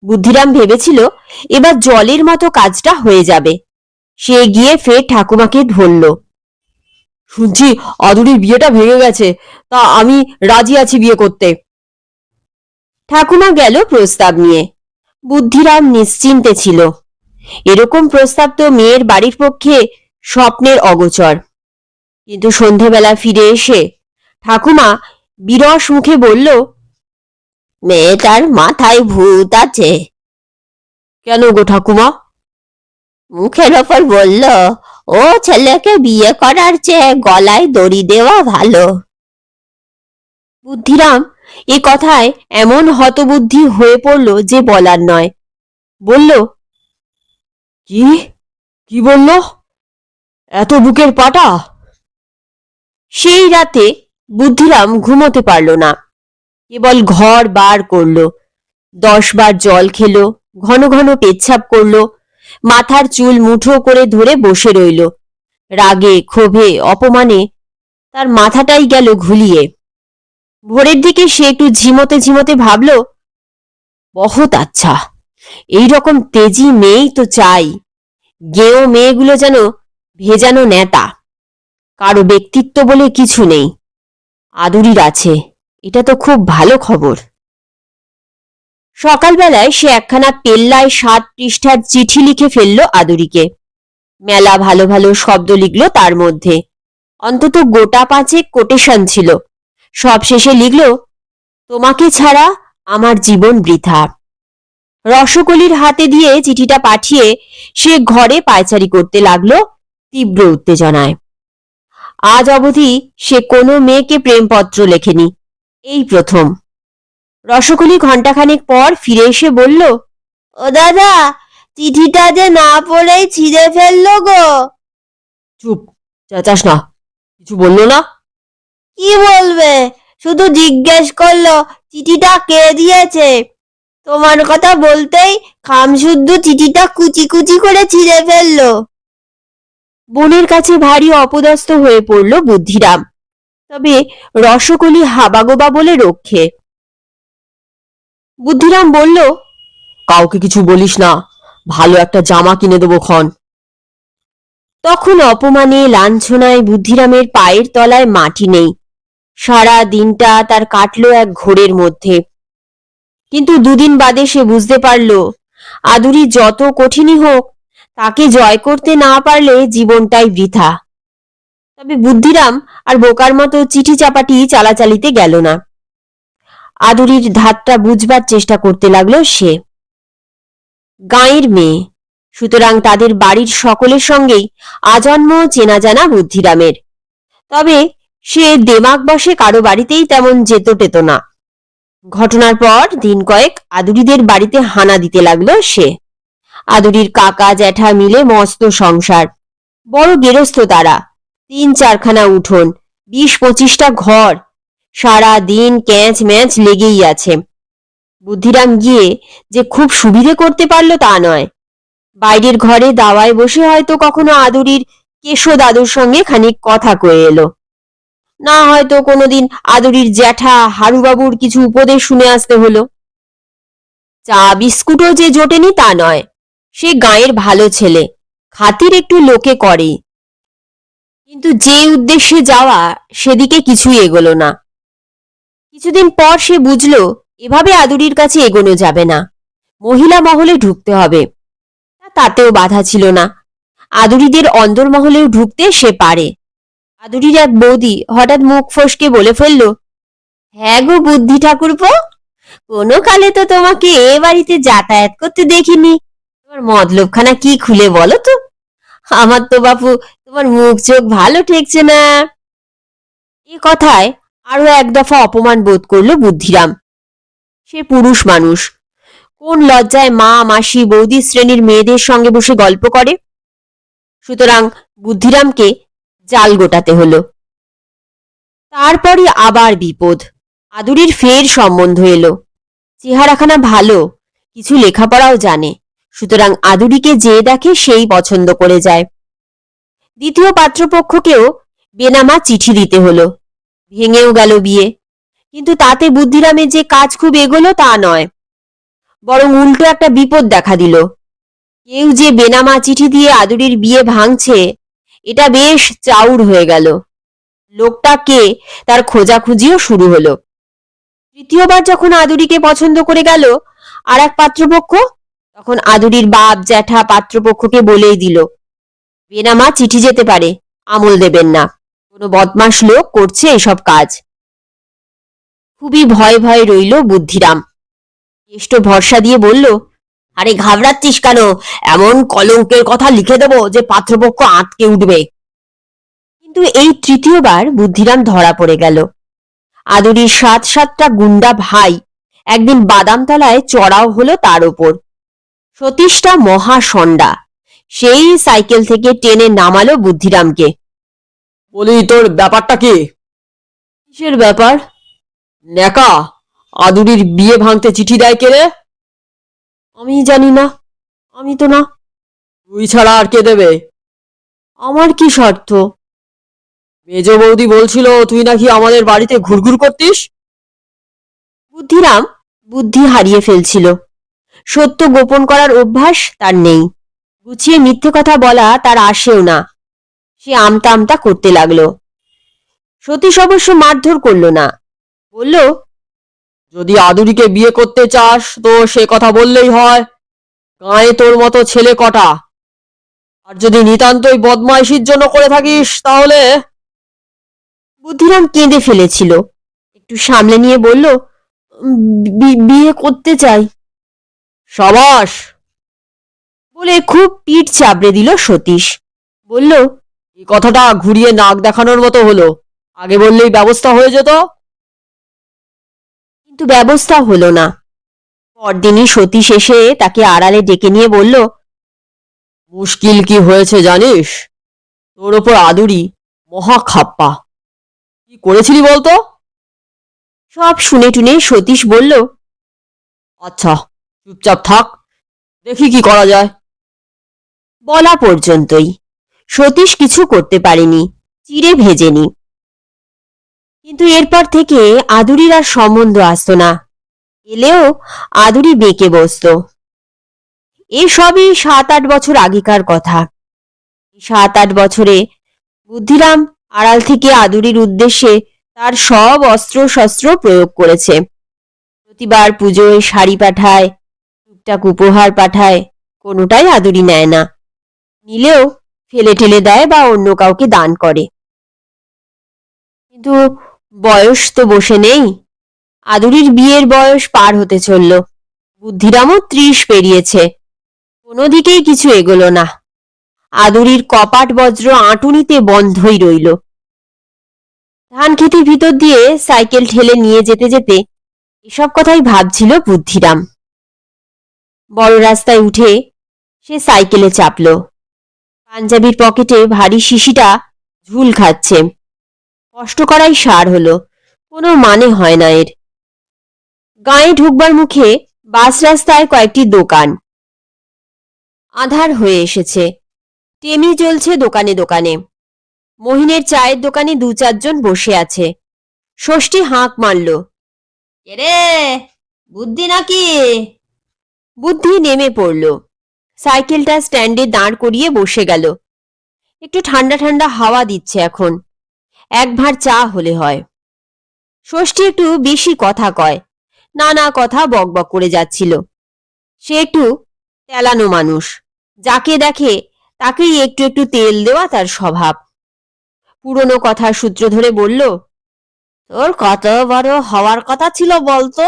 বুদ্ধিরাম ভেবেছিল এবার জলের মতো কাজটা হয়ে যাবে। সে গিয়ে ফের ঠাকুমাকে ধরল। শুনছি আদুরির বিয়েটা ভেঙে গেছে, তা আমি রাজি আছি বিয়ে করতে। ঠাকুমা গেল প্রস্তাব নিয়ে। বুদ্ধিরাম নিশ্চিন্তে ছিল। এরকম প্রস্তাব তো মেয়ের বাড়ির পক্ষে স্বপ্নের অগোচর। কিন্তু সন্ধেবেলা ফিরে এসে ঠাকুমা বিরস মুখে বলল, মেয়েটার মাথায় ভূত আছে। কেন গো ঠাকুমা? মুখের ওপর বলল, ও ছেলেকে বিয়ে করার চেয়ে গলায় দড়ি দেওয়া ভালো। বুদ্ধিরাম এ কথায় এমন হতবুদ্ধি হয়ে পড়ল যে বলার নয়। বলল, কি কি বলল? এত বুকের পাটা? সেই রাতে বুদ্ধিরাম ঘুমোতে পারল না। কেবল ঘর বার করল, 10 বার জল খেলো, ঘন ঘন পেচ্ছাপ করল, মাথার চুল মুঠো করে ধরে বসে রইল। রাগে ক্ষোভে অপমানে তার মাথাটাই গেল ঘুলিয়ে। ভোরের দিকে সে একটু ঝিমোতে ঝিমোতে ভাবল, বহুত আচ্ছা, এইরকম তেজি মেয়েই তো চাই। গেঁয়ো মেয়েগুলো যেন ভেজানো নেতা, কারো ব্যক্তিত্ব বলে কিছু নেই। আদুরির আছে, এটা তো খুব ভালো খবর। সকালবেলায় সে একখানা পেল্লায় 7 পৃষ্ঠার চিঠি লিখে ফেলল আদুরিকে। মেলা ভালো ভালো শব্দ লিখল তার মধ্যে, অন্তত গোটা 5 কোটেশন ছিল। সব শেষে লিখল, তোমাকে ছাড়া আমার জীবন বৃথা। রসকলির হাতে দিয়ে চিঠিটা পাঠিয়ে সে ঘরে পায়চারি করতে লাগলো তীব্র উত্তেজনায়। আজ অবধি সে কোনো মেয়েকে প্রেমপত্র লেখেনি, এই প্রথম। রসকলি ঘণ্টাখানেক পর ফিরে এসে বলল, ও দাদা, চিঠিটা যে না পড়েই ছিঁড়ে ফেললো গো। চুপ, চেঁচাস না। কিছু বললো না? কি বলবে, শুধু জিজ্ঞেস করলো চিঠিটা কে দিয়েছে। তোমার কথা বলতেই খামশুদ্ধ চিঠিটা কুচি কুচি করে ছিঁড়ে ফেললো। বোনের কাছে ভারী অপদস্থ হয়ে পড়ল বুদ্ধিরাম। তবে রসকলি হাবাগোবা বলে রক্ষে। বুদ্ধিরাম বলল, কাউকে কিছু বলিস না, ভালো একটা জামা কিনে দেবো ক্ষণ। তখন অপমানে লাঞ্ছনায় বুদ্ধিরামের পায়ের তলায় মাটি নেই। সারা দিনটা তার কাটলো এক ঘোরের মধ্যে। কিন্তু দুদিন বাদে সে বুঝতে পারল, আদুরি যত কঠিনই হোক, তাকে জয় করতে না পারলে জীবনটাই বৃথা। তবে বুদ্ধিরাম আর বোকার মতো চিঠি চাপাটি চালাচালিতে গেল না। আদুরির ধাতটা বুঝবার চেষ্টা করতে লাগলো সে। গাঁয়ের মেয়ে, সুতরাং তাদের বাড়ির সকলের সঙ্গেই আজন্ম চেনা জানা বুদ্ধিরামের। তবে সে দেমাগ বসে কারো বাড়িতেই তেমন যেত টেত না। ঘটনার পর দিন কয়েক আদুরিদের বাড়িতে হানা দিতে লাগলো সে। আদুরির কাকা জ্যাঠা মিলে মস্ত সংসার, বড় গেরস্থ তারা। 3-4খানা উঠোন, 20-25টা ঘর, সারা দিন ক্যাঁচ ম্যাচ লেগেই আছে। বুদ্ধিরাম গিয়ে যে খুব সুবিধে করতে পারল তা নয়। বাইরের ঘরে দাওয়ায় বসে হয়তো কখনো আদুরির কেশো দাদুর সঙ্গে খানিক কথা কয়ে এলো, না হয়তো কোনোদিন আদুরির জ্যাঠা হারুবাবুর কিছু উপদেশ শুনে আসতে হলো। চা বিস্কুটও যে জোটেনি তা নয়। সে গাঁয়ের ভালো ছেলে, খাতির একটু লোকে করে। কিন্তু যে উদ্দেশ্যে যাওয়া সেদিকে কিছুই এগোলো না। কিছুদিন পর সে বুঝলো এভাবে আদুরির কাছে এগোনো যাবে না, মহিলা মহলে ঢুকতে হবে। তাতেও বাধা ছিল না, আদুরিদের অন্দরমহলেও ঢুকতে সে পারে। আদুরির এক বৌদি হঠাৎ মুখ ফসকে বলে ফেলল, হ্যাঁ গো বুদ্ধি ঠাকুরপো, কোনো কালে তো তোমাকে এ বাড়িতে যাতায়াত করতে দেখিনি। তোমার মতলবখানা কি খুলে বলো তো, আমার তো বাপু তোমার মুখ চোখ ভালো ঠেকছে না। এ কথায় আরো এক দফা অপমান বোধ করলো বুদ্ধিরাম। সে পুরুষ মানুষ, কোন লজ্জায় মা মাসি বৌদি শ্রেণীর মেয়েদের সঙ্গে বসে গল্প করে। সুতরাং বুদ্ধিরামকে জাল গোটাতে হলো। তারপরই আবার বিপদ, আদুরির ফের সম্বন্ধ এলো। চেহারাখানা ভালো, কিছু লেখাপড়াও জানে, সুতরাং আদুরিকে যে দেখে সেই পছন্দ করে যায়। দ্বিতীয় পাত্রপক্ষকেও বেনামা চিঠি দিতে হলো। ভেঙেও গেল বিয়ে, কিন্তু তাতে বুদ্ধিরামের যে কাজ খুব এগোলো তা নয়, বরং উল্টো একটা বিপদ দেখা দিল। কেউ যে বেনামা চিঠি দিয়ে আদুরির বিয়ে ভাঙছে এটা বেশ চাউর হয়ে গেল। লোকটা কে তার খোঁজাখুঁজিও শুরু হলো। তৃতীয়বার যখন আদুরিকে পছন্দ করে গেল আর এক পাত্রপক্ষ, তখন আদুরির বাপ জ্যাঠা পাত্রপক্ষকে বলেই দিল, বেনামা চিঠি যেতে পারে, আমল দেবেন না, কোনো বদমাস লোক করছে এসব কাজ। খুবই ভয় ভয় রইল বুদ্ধিরাম। কেষ্ট ভরসা দিয়ে বলল, আরে ঘাবড়াচ্ছিস কেন, এমন কলঙ্কের কথা লিখে দেবো যে পাত্রপক্ষ আঁতকে উঠবে। কিন্তু এই তৃতীয়বার বুদ্ধিরাম ধরা পড়ে গেল। আদুরির সাতটা গুন্ডা ভাই একদিন বাদামতলায় চড়াও হলো তার ওপর। সতীশটা মহা সন্ডা, সেই সাইকেল থেকে টেনে নামালো বুদ্ধিরামকে। বলি, তোর ব্যাপারটা কি? কিসের ব্যাপার? নেকা, আদুরির বিয়ে ভাঙতে চিঠি দেয় কে রে? আমি জানি না, আমি তো না। তুই ছাড়া আর কে দেবে? আমার কি স্বার্থ? মেজ বৌদি বলছিল তুই নাকি আমাদের বাড়িতে ঘুরঘুর করতিস। বুদ্ধিরাম বুদ্ধি হারিয়ে ফেলছিল। সত্য গোপন করার অভ্যাস তার নেই, গুছিয়ে মিথ্যে কথা বলা তার আসেও না। সে আমতা আমতা করতে লাগলো। সতীশ অবশ্য মারধর করলো না, বলল, যদি আদুরিকে বিয়ে করতে চাস তো সে কথা বললেই হয়। গায়ে তোর মতো ছেলে কটা, আর যদি নিতান্তই বদমাইশির জন্য করে থাকিস তাহলে। বুদ্ধিরাম কেঁদে ফেলেছিল। একটু সামলে নিয়ে বলল, বিয়ে করতে চাই। সাবাস বলে খুব পিঠ চাপড়ে দিল সতীশ। বলল, এই কথাটা ঘুরিয়ে নাক দেখানোর মতো হলো, আগে বললেই ব্যবস্থা হয়ে যেত। কিন্তু ব্যবস্থা হলো না। পরদিনই সতীশ এসে তাকে আড়ালে ডেকে নিয়ে বলল, মুশকিল কি হয়েছে জানিস? তোর ওপর আদুরি মহা খাপ্পা। কি করেছিলি বলতো? সব শুনে টুনে সতীশ বলল, আচ্ছা, চুপচাপ থাক, দেখি কি করা যায়। বলা পর্যন্তই। সতীশ কিছু করতে পারেনি, চিড়ে ভেজেনি। কিন্তু এরপর থেকে আদুরির আর সম্বন্ধ আসতো না, এলেও আদুরি বেঁকে বসত। এসবই 7-8 বছর আগেকার কথা। 7-8 বছরে বুদ্ধিরাম আড়াল থেকে আদুরির উদ্দেশ্যে তার সব অস্ত্র শস্ত্র প্রয়োগ করেছে। প্রতিবার পুজোয় শাড়ি পাঠায়, টুকটাক উপহার পাঠায়, কোনোটাই আদুরি নেয় না। নিলেও ফেলে ঠেলে দেয় বা অন্য কাউকে দান করে। কিন্তু বয়স তো বসে নেই। আদুরির বিয়ের বয়স পার হতে চলল, বুদ্ধিরামও 30 পেরিয়েছে। কোনো দিকেই কিছু এগোলো না। আদুরির কপাট বজ্র আঁটুনিতে বন্ধই রইল। ধান খেতের ভিতর দিয়ে সাইকেল ঠেলে নিয়ে যেতে যেতে এসব কথাই ভাবছিল বুদ্ধিরাম। বড় রাস্তায় উঠে সে সাইকেলে চাপল। পাঞ্জাবির পকেটে ভারী শিশিটা ঝুল খাচ্ছে। কষ্ট করাই সার হলো, কোনো মানে হয় না এর। গাঁয়ে ঢুকবার মুখে বাস রাস্তায় কয়েকটি দোকান। আঁধার হয়ে এসেছে, টেমি জ্বলছে দোকানে দোকানে। মহিনের চায়ের দোকানে 2-4 জন বসে আছে। ষষ্ঠী হাঁক মারল, রে বুদ্ধি নাকি? বুদ্ধি নেমে পড়ল, সাইকেলটা স্ট্যান্ডে দাঁড় করিয়ে বসে গেল। একটু ঠান্ডা ঠান্ডা হাওয়া দিচ্ছে এখন, এক ভাঁড় চা হলে হয়। ষষ্ঠী একটু বেশি কথা কয়, নানা কথা বকবক করে যাচ্ছিল। সে একটু তেলানো মানুষ, যাকে দেখে তাকেই একটু একটু তেল দেওয়া তার স্বভাব। পুরনো কথার সূত্র ধরে বলল, তোর কত বড় হওয়ার কথা ছিল বলতো?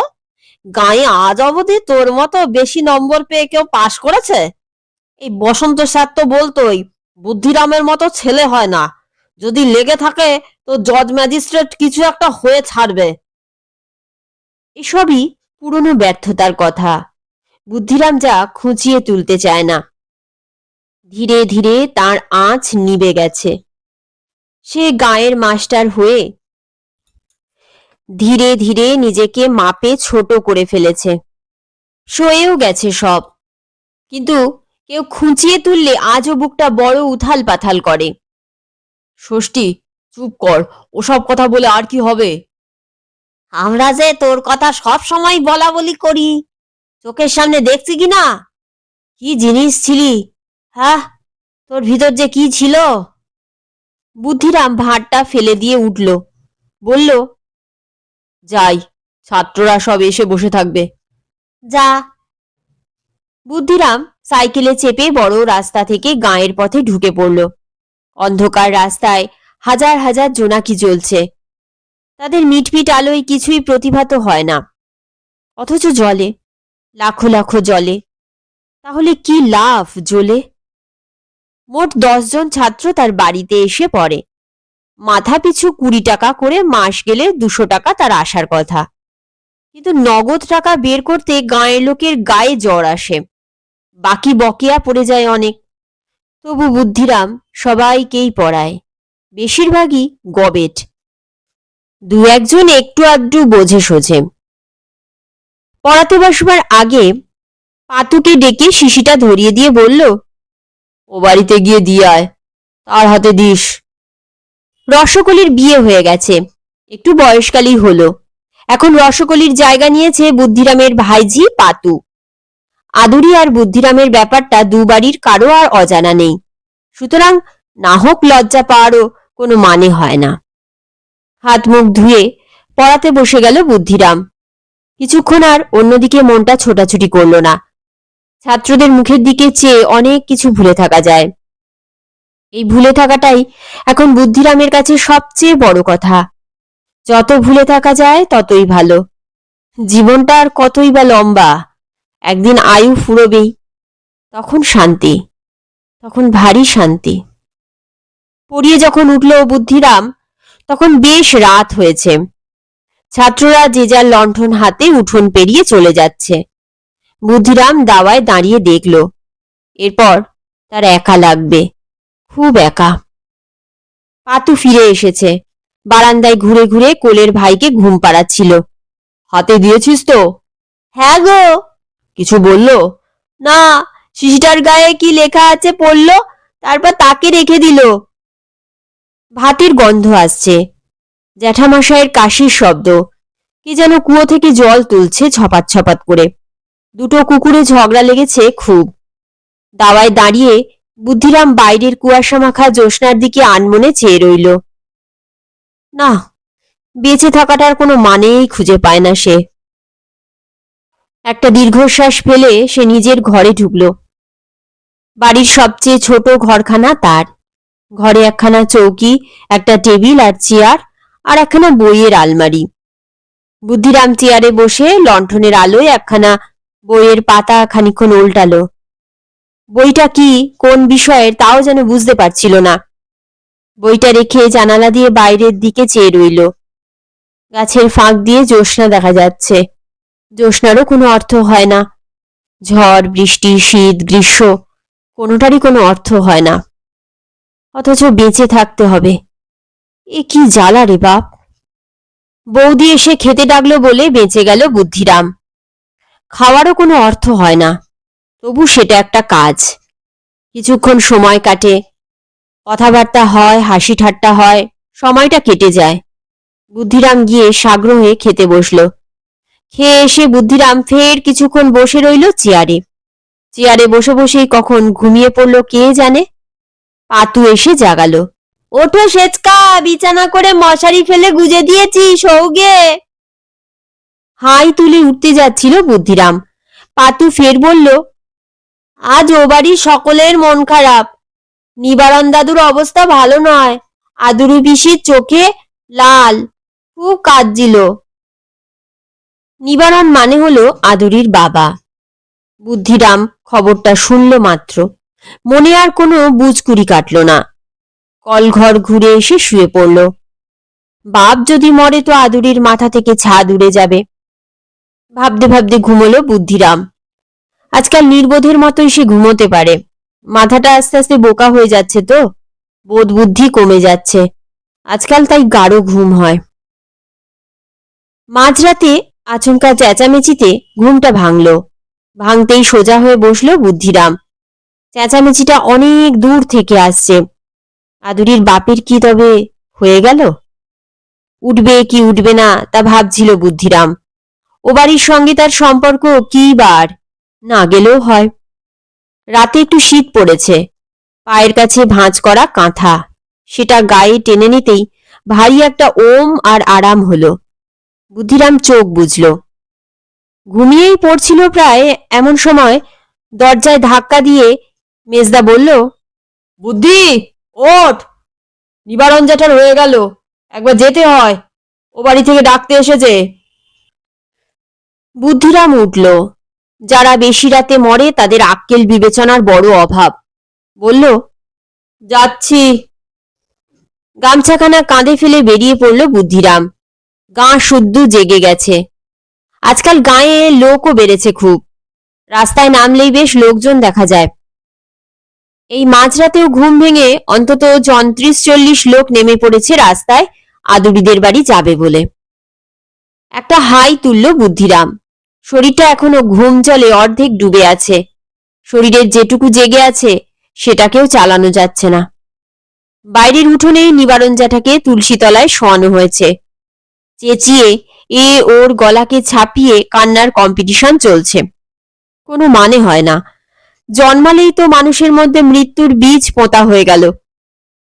গাঁয়ে আজ অবধি তোর মতো বেশি নম্বর পেয়ে কেউ পাশ করেছে? এই বসন্ত স্যার তো বলতোই, বুদ্ধিরামের মতো ছেলে হয় না, যদি লেগে থাকে তো জজ ম্যাজিস্ট্রেট কিছু একটা হয়ে ছাড়বে। এসবই পুরনো ব্যর্থতার কথা, বুদ্ধিরাম যা খুঁচিয়ে তুলতে চায় না। ধীরে ধীরে তার আঁচ নিভে গেছে। সে গাঁয়ের মাস্টার হয়ে ধীরে ধীরে নিজেকে মাপে ছোট করে ফেলেছে, সয়েও গেছে সব। কিন্তু কেউ খুঁচিয়ে তুললে আজও বুকটা বড় উথাল পাথাল করে। ষষ্ঠী, চুপ কর, ওসব কথা বলে আর কি হবে? আমরা যে তোর কথা সব সময় বলা বলি করি, চোখের সামনে দেখছি কি না? কি জিনিস ছিলি, হ্যাঁ? তোর ভিতর যে কি ছিল! বুদ্ধিরাম ভাঁড়টা ফেলে দিয়ে উঠল, বলল, যাই, ছাত্ররা সব এসে বসে থাকবে। যা। বুদ্ধিরাম সাইকেলে চেপে বড় রাস্তা থেকে গাঁয়ের পথে ঢুকে পড়ল। অন্ধকার রাস্তায় হাজার হাজার জোনাকি জ্বলছে, তাদের মিটমিট আলোয় কিছুই প্রতিভাত হয় না, অথচ জলে, লাখো লাখো জলে। তাহলে কি লাভ জ্বলে? মোট 10 জন ছাত্র তার বাড়িতে এসে পড়ে। মাথা পিছু 20 টাকা করে মাস গেলে 200 টাকা তার আসার কথা, কিন্তু নগদ টাকা বের করতে গাঁয়ের লোকের গায়ে জ্বর আসে, বাকি বকেয়া পড়ে যায় অনেক। তবু বুদ্ধিরাম সবাইকেই পড়ায়, বেশিরভাগই গবেট, 2-1 জন একটু আধটু বোঝে সোঝে। পড়াতে বসবার আগে পাতুকে ডেকে শিশিটা ধরিয়ে দিয়ে বলল, ও বাড়িতে গিয়ে দিয়ে আয়, তার হাতে দিস। রসকলির বিয়ে হয়ে গেছে, একটু বয়সকালই হলো। এখন রসকলির জায়গা নিয়েছে বুদ্ধিরামের ভাইঝি পাতু। আদুরি আর বুদ্ধিরামের ব্যাপারটা দুবাড়ির কারো আর অজানা নেই, সুতরাং না হোক লজ্জা পাওয়ারও কোনো মানে হয় না। হাত মুখ ধুয়ে পড়াতে বসে গেল বুদ্ধিরাম। কিছুক্ষণ আর অন্যদিকে মনটা ছোটাছুটি করল না। ছাত্রদের মুখের দিকে চেয়ে অনেক কিছু ভুলে থাকা যায়, এই ভুলে থাকাটাই এখন বুদ্ধিরামের কাছে সবচেয়ে বড় কথা। যত ভুলে থাকা যায় ততই ভালো। জীবনটা আর কতই বা লম্বা, একদিন আয়ু ফুরবেই, তখন শান্তি, তখন ভারী শান্তি। পড়িয়ে যখন উঠল বুদ্ধিরাম, তখন বেশ রাত হয়েছে। ছাত্ররা যে যার লণ্ঠন হাতে উঠোন পেরিয়ে চলে যাচ্ছে। বুদ্ধিরাম দাওয়ায় দাঁড়িয়ে দেখল, এরপর তার একা লাগবে, খুব একা। পাতু ফিরে এসেছে, বারান্দায় ঘুরে ঘুরে কোলের ভাইকে ঘুম পাড়াচ্ছিল। হাতে দিয়েছিস তো? হ্যাঁ গো। কিছু বলল? না, শিশিটার গায়ে কি লেখা আছে পড়ল, তারপর তাকে রেখে দিল। ভাতের গন্ধ আসছে, জ্যাঠামশাইয়ের কাশির শব্দ, কি যেন কুয়ো থেকে জল তুলছে ছপাত ছপাত করে। দুটো কুকুরে ঝগড়া লেগেছে খুব। দাওয়ায় দাঁড়িয়ে বুদ্ধিরাম বাইরের কুয়াশা মাখা জ্যোৎস্নার দিকে আনমনে চেয়ে রইল। না, বেঁচে থাকাটার কোনো মানেই খুঁজে পায় না সে। একটা দীর্ঘশ্বাস ফেলে সে নিজের ঘরে ঢুকল। বাড়ির সবচেয়ে ছোট ঘরখানা তার। ঘরে একখানা চৌকি, একটা টেবিল আর চেয়ার, আর একখানা বইয়ের আলমারি। বুদ্ধিরাম চেয়ারে বসে লণ্ঠনের আলোয় একখানা বইয়ের পাতা খানিক্ষণ উল্টালো। বইটা কি, কোন বিষয়ের তাও যেন বুঝতে পারছিল না। বইটা রেখে জানালা দিয়ে বাইরের দিকে চেয়ে রইল। গাছের ফাঁক দিয়ে জ্যোৎস্না দেখা যাচ্ছে, জ্যোৎস্নারও কোনো অর্থ হয় না। ঝড়, বৃষ্টি, শীত, গ্রীষ্ম, কোনোটারই কোনো অর্থ হয় না, অথচ বেঁচে থাকতে হবে। এ কি জ্বালা রে বাপ! বৌদি এসে খেতে ডাকলো বলে বেঁচে গেল বুদ্ধিরাম। খাওয়ারও কোনো অর্থ হয় না, তবু সেটা একটা কাজ। কিছুক্ষণ সময় কাটে, কথাবার্তা হয়, হাসি ঠাট্টা হয়, সময়টা কেটে যায়। বুদ্ধিরাম গিয়ে সাগ্রহে খেতে বসল। খেয়ে এসে বুদ্ধিরাম ফের কিছুক্ষণ বসে রইল চেয়ারে। চেয়ারে বসে বসেই কখন ঘুমিয়ে পড়ল কে জানে। পাতু এসে জাগালো। ওঠো সেচকা, বিছানা করে মশারি ফেলে গুজে দিয়েছি, সৌগে। হাই তুলে উঠতে যাচ্ছিল বুদ্ধিরাম। পাতু ফের বলল, আজ ও বাড়ির সকলের মন খারাপ। নিবারণ দাদুর অবস্থা ভালো নয়। আদুরু পিসির চোখে লাল, খুব কাঁদছিল। নিবারণ মানে হলো আদুরির বাবা। বুদ্ধিরাম খবরটা শুনল মাত্র মনে আর কোনো বুঝকুড়ি কাটল না। কলঘর ঘুরে এসে শুয়ে পড়ল। বাপ যদি মরে তো আদুরির মাথা থেকে ছাদ উড়ে যাবে। ভাবতে ভাবতে ঘুমোলো বুদ্ধিরাম। আজকাল নির্বোধের মতোই সে ঘুমোতে পারে। মাথাটা আস্তে আস্তে বোকা হয়ে যাচ্ছে তো, বোধ বুদ্ধি কমে যাচ্ছে। আজকাল তাই গাঢ় ঘুম হয়। মাঝরাতে আচমকা চেঁচামেচিতে ঘুমটা ভাঙল। ভাঙতেই সোজা হয়ে বসল বুদ্ধিরাম। চেঁচামেচিটা অনেক দূর থেকে আসছে। আদুরির বাপের কি তবে হয়ে গেল? উঠবে কি উঠবে না তা ভাবছিল বুদ্ধিরাম। ও বাড়ির সঙ্গে তার সম্পর্ক কি বার, না গেলেও হয়। রাতে একটু শীত পড়েছে। পায়ের কাছে ভাঁজ করা কাঁথা, সেটা গায়ে টেনে নিতেই ভারী একটা ওম আর আরাম হলো। বুদ্ধিরাম চোখ বুঝল। ঘুমিয়েই পড়ছিল প্রায়, এমন সময় দরজায় ধাক্কা দিয়ে মেজদা বলল, বুদ্ধি, ওঠ, নিবারণ জ্যাঠার হয়ে গেল, একবার যেতে হয়, ও বাড়ি থেকে ডাকতে এসেছে। বুদ্ধিরাম উঠল। যারা বেশি রাতে মরে তাদের আক্কেল বিবেচনার বড় অভাব। বলল, যাচ্ছি। গামছাখানা কাঁধে ফেলে বেরিয়ে পড়ল বুদ্ধিরাম। গাঁ শুদ্ধ জেগে গেছে। আজকাল গাঁয়ে লোকও বেড়েছে খুব। রাস্তায় নামলেই বেশ লোকজন দেখা যায়। এই মাঝরাতেও ঘুম ভেঙে অন্তত ৩৪-৪০ লোক নেমে পড়েছে রাস্তায় আদুরিদের বাড়ি যাবে বলে। একটা হাই তুলল বুদ্ধিরাম। শরীরটা এখনো ঘুম জলে অর্ধেক ডুবে আছে। শরীরের যেটুকু জেগে আছে সেটাকেও চালানো যাচ্ছে না। বাইরের উঠোনেই নিবারণ জ্যাঠাকে তুলসীতলায় শোয়ানো হয়েছে। চেঁচিয়ে ওর গলাকে ছাপিয়ে কান্নার কম্পিটিশন চলছে। কোনো মানে হয় না। জন্মালেই তো মানুষের মধ্যে মৃত্যুর বীজ পোঁতা হয়ে গেল।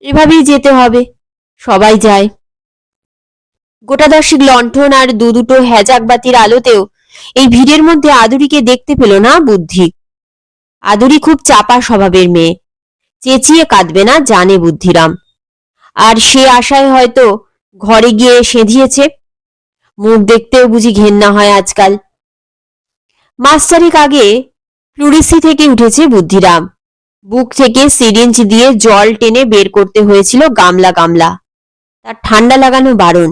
এভাবেই যেতে হবে, সবাই যায়। গোটা 10 লণ্ঠন আর দুটো হ্যাজাক বাতির আলোতেও এই ভিড়ের মধ্যে আদুরিকে দেখতে পেল না বুদ্ধি। আদুরি খুব চাপা স্বভাবের মেয়ে, চেঁচিয়ে কাঁদবে না জানে বুদ্ধিরাম। আর সে আশায় হয়তো ঘরে গিয়ে সেঁধিয়েছে। মুখ দেখতেও বুঝি ঘেন্না হয় আজকাল। মাস 4 আগে প্লুরিসি থেকে উঠেছে বুদ্ধিরাম। বুক থেকে সিরিঞ্জ দিয়ে জল টেনে বের করতে হয়েছিল গামলা গামলা। তার ঠান্ডা লাগানো বারণ,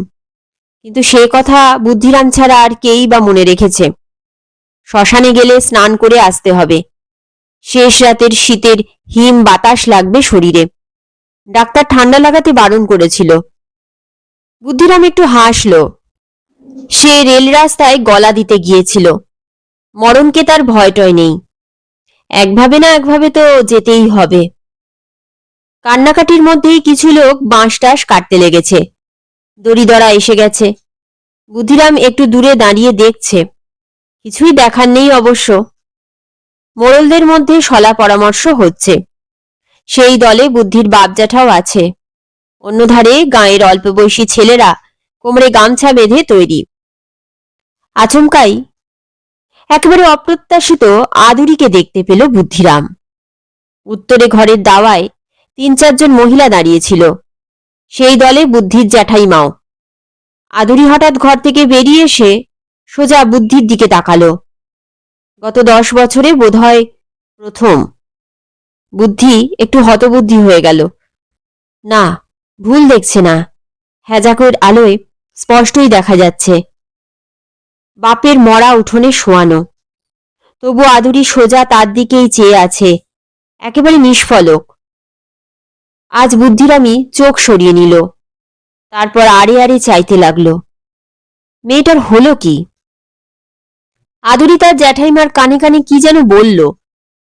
কিন্তু সে কথা বুদ্ধিরাম ছাড়া আর কেই বা মনে রেখেছে। শ্মশানে গেলে স্নান করে আসতে হবে। শেষ রাতের শীতের হিম বাতাস লাগবে শরীরে। ডাক্তার ঠান্ডা লাগাতে বারণ করেছিল। বুদ্ধিরাম একটু হাসল। সে রেল রাস্তায় গলা দিতে গিয়েছিল। মরণকে তার ভয়টয় নেই। একভাবে না একভাবে তো যেতেই হবে। কান্নাকাটির মধ্যেই কিছু লোক বাঁশটাস কাটতে লেগেছে। দড়িদড়া এসে গেছে। বুদ্ধিরাম একটু দূরে দাঁড়িয়ে দেখছে। কিছুই দেখার নেই অবশ্য। মোড়লদের মধ্যে শলা পরামর্শ হচ্ছে। সেই দলে বুদ্ধির বাপ জ্যাঠাও আছে। অন্যধারে গাঁয়ের অল্প বয়সী ছেলেরা কোমরে গামছা বেঁধে তৈরি। আচমকাই একেবারে অপ্রত্যাশিত আদুরিকে দেখতে পেল বুদ্ধিরাম। উত্তরে ঘরের দাওয়ায় 3-4 জন মহিলা দাঁড়িয়েছিল। সেই দলে বুদ্ধির জ্যাঠাইমাও। আদুরি হঠাৎ ঘর থেকে বেরিয়ে এসে সোজা বুদ্ধির দিকে তাকালো। গত 10 বছরে বোধহয় প্রথম। বুদ্ধি একটু হতবুদ্ধি হয়ে গেল। না, ভুল দেখছে না। হ্যাজাকের আলোয় স্পষ্টই দেখা যাচ্ছে বাপের মরা উঠোনে শোয়ানো। তবু আদুরি সোজা তার দিকেই চেয়ে আছে, একেবারে নিষ্ফলক। আজ বুদ্ধিরামই চোখ সরিয়ে নিল। তারপর আড়ে আড়ে চাইতে লাগলো। মেয়েটার হলো কি? আদুরি তার জ্যাঠাইমার কানে কানে কি যেন বলল,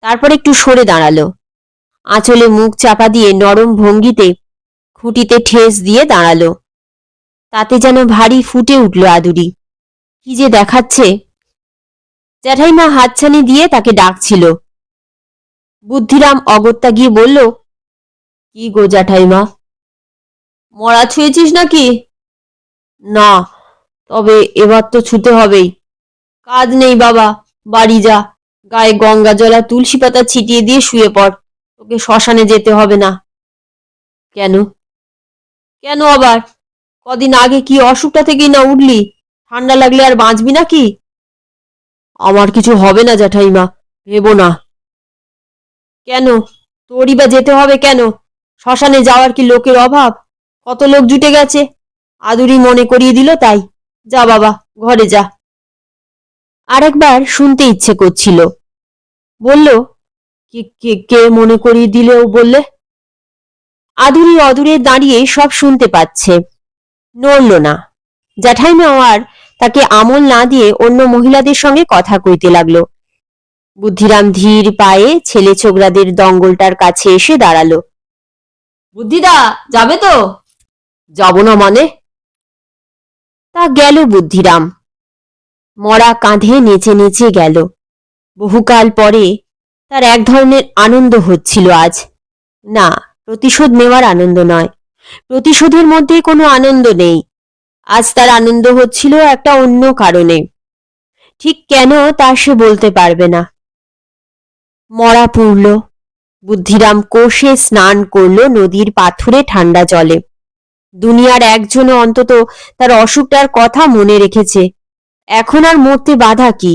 তারপর একটু সরে দাঁড়ালো। আঁচলে মুখ চাপা দিয়ে নরম ভঙ্গিতে খুঁটিতে ঠেস দিয়ে দাঁড়ালো। তাতে যেন ভারী ফুটে উঠল আদুরি। কি যে দেখাচ্ছে! জ্যাঠাইমা হাতছানি দিয়ে তাকে ডাকছিল। বুদ্ধিরাম অগত্যা গিয়ে বলল, কি গো জ্যাঠাইমা, মরা ছুঁয়েছিস নাকি? না, তবে এবার তো ছুতে হবেই। কাজ নেই বাবা, বাড়ি যা, গায়ে গঙ্গা জল আর তুলসী পাতা ছিটিয়ে দিয়ে শুয়ে পড়, তোকে শ্মশানে যেতে হবে না। কেন? কেন আবার? কদিন আগে কি অসুখটা থেকেই না উঠলি? ঠান্ডা লাগলে আর বাঁচবি নাকি? আমার কিছু হবে না জ্যাঠাইমা, ভেবো না। কেন? তোরই বা যেতে হবে কেন? শ্মশানে যাওয়ার কি লোকের অভাব? কত লোক জুটে গেছে, আদুরি মনে করিয়ে দিল তাই। যা বাবা, ঘরে যা। আরেকবার শুনতে ইচ্ছে করছিল। বলল, কে কে কে মনে করিয়ে দিলেও বললে? আদুরি অদূরে দাঁড়িয়ে সব শুনতে পাচ্ছে, নড়ল না। জ্যাঠাইমাও আর তাকে আমল না দিয়ে অন্য মহিলাদের সঙ্গে কথা কইতে লাগলো। বুদ্ধিরাম ধীর পায়ে ছেলে ছোকরাদের দঙ্গলটার কাছে এসে দাঁড়ালো। বুদ্ধিদা, যাবে তো? যাব না মানে? তা গেল বুদ্ধিরাম। মরা কাঁধে নেচে নেচে গেল। বহুকাল পরে তার এক ধরনের আনন্দ হচ্ছিল আজ। না, প্রতিশোধ নেওয়ার আনন্দ নয়, প্রতিশোধের মধ্যে কোনো আনন্দ নেই। আজ তার আনন্দ হচ্ছিল একটা অন্য কারণে। ঠিক কেন তা সে বলতে পারবে না। মরা পুড়ল। বুদ্ধিরাম কোষে স্নান করল নদীর পাথুরে ঠান্ডা জলে। দুনিয়ার একজনও অন্তত তার অসুখটার কথা মনে রেখেছে। এখন আর মরতে বাধা কি?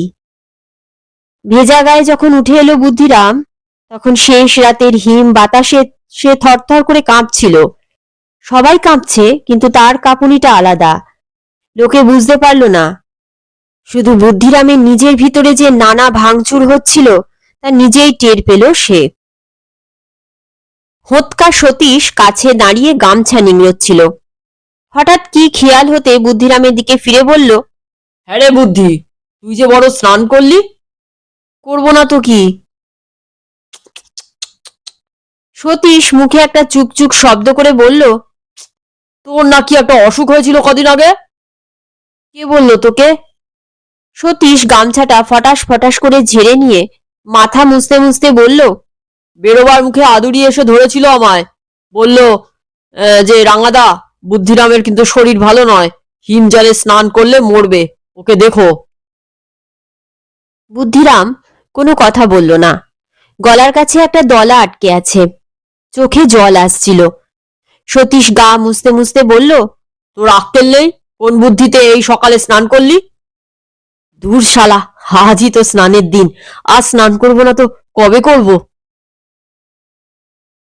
ভেজা গায়ে যখন উঠে এলো বুদ্ধিরাম, তখন শেষ রাতের হিম বাতাসে সে থরথর করে কাঁপছিল। সবাই কাঁপছে, কিন্তু তার কাঁপুনিটা আলাদা। লোকে বুঝতে পারল না। শুধু বুদ্ধিরামের নিজের ভিতরে যে নানা ভাঙচুর হচ্ছিল তা নিজেই টের পেল সে। হোঁতকা সতীশ কাছে দাঁড়িয়ে গামছা নিংড়চ্ছিল। হঠাৎ কি খেয়াল হতে বুদ্ধিরামের দিকে ফিরে বলল, হ্যাঁ রে বুদ্ধি, তুই যে বড় স্নান করলি। করব না তো কি? সতীশ মুখে একটা চুকচুক শব্দ করে বলল, তোর নাকি একটা অসুখ হয়েছিল কদিন আগে। কে বলল তোকে? সতীশ গামছাটা ফটাস ফটাস করে ঝেড়ে নিয়ে মাথা মুছতে মুছতে বলল, বেরোবার মুখে আদুরি এসে ধরেছিল আমায়। বলল যে রাঙাদা, বুদ্ধিরামের কিন্তু শরীর ভালো নয়, হিম জলে স্নান করলে মরবে, ওকে দেখো। বুদ্ধিরাম কোনো কথা বলল না। গলার কাছে একটা দলা আটকে আছে, চোখে জল আসছিল। সতীশ গা মুছতে মুছতে বলল, তোর আক্কেল নেই? কোন বুদ্ধিতে এই সকালে স্নান করলি? দূর শালা, আজই তো স্নানের দিন, আজ স্নান করবো না তো কবে করব?